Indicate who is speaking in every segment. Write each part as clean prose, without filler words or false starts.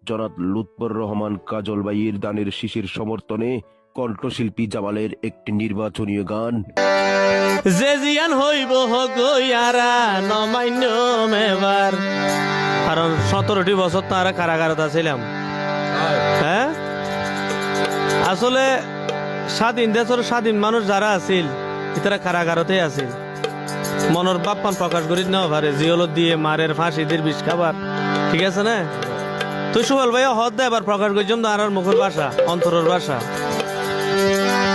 Speaker 1: জনাব লুৎফর রহমান কাজল ভাইয়ের দানের শীষের সমর্থনে কণ্ঠশিল্পী জামালের একটি নির্বাচনীয় গান।
Speaker 2: যে জিয়ান হইব হইয়ারা নমান্য মেবার, কারণ 17টি বছর তারা কারাগারত ছিলাম। হ্যাঁ, আসলে স্বাধীন দেশের স্বাধীন মানুষ যারা আছিল তারা কারাগারতে আছিল। মনের বাপ্পান প্রকাশ করি নেওয়া পারে জিওলত দিয়ে মারের ফাঁসিদের বিষ খাবার, ঠিক আছে না? তুই সুবল ভাই হদ দে এবার প্রকাশ করছম তো আর মুখের ভাষা, অন্তরের ভাষা।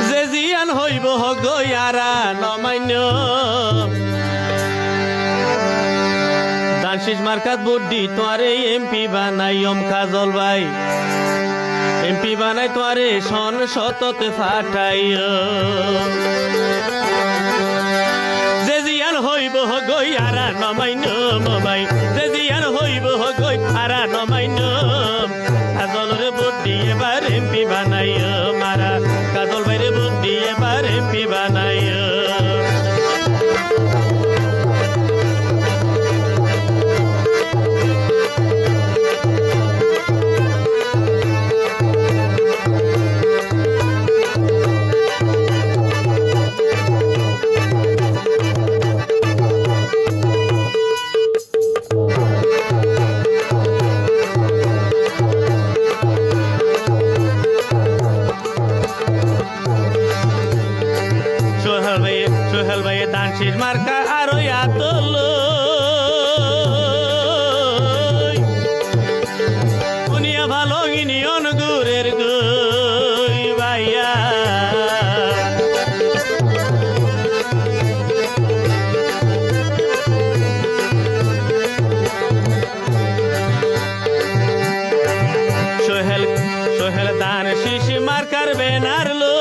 Speaker 2: যে জিয়ান হইব হইয়ারা নমান্য দানশীষ মার্কাত বুদ্ধি তোয়ারে এমপি বানাইম কাজল ভাই, এমপি বানাই তোয়ারে সন শততে ফাটাইও। যে জিয়ান হইব হইয়ারা নমান্য ভাই, যে জিয়ান হইব হইয়ারা নমান্য কাজলের বুদ্ধি এবার এমপি বানাইও মারা, কাজল ভাইরে বুদ্ধি এবার এমপি বানাইও। সোহেল ভাই দানশীষ মার্কা আরো আতল দুনিয়া ভালো ইনিয়ন গুরের গই ভাইয়া। সোহেল দানশীষ মার্কার বেনার লো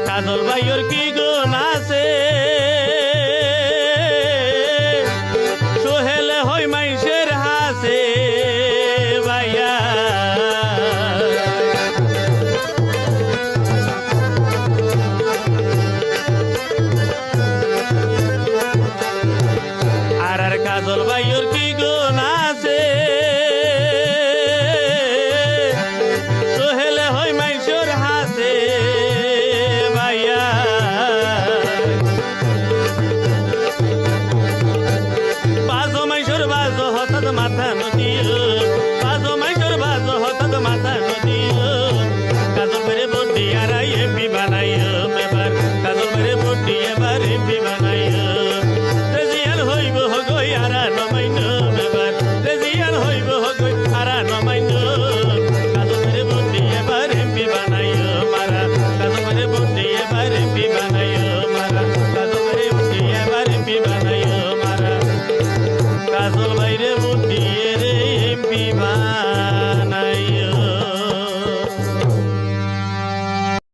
Speaker 2: কাজল ভাইয়ের কি গুণ আছে, সোহেলে হই মাইসের হাসে ভাইয়া। আর কাজল ভাইয়ের কি গুণ আছে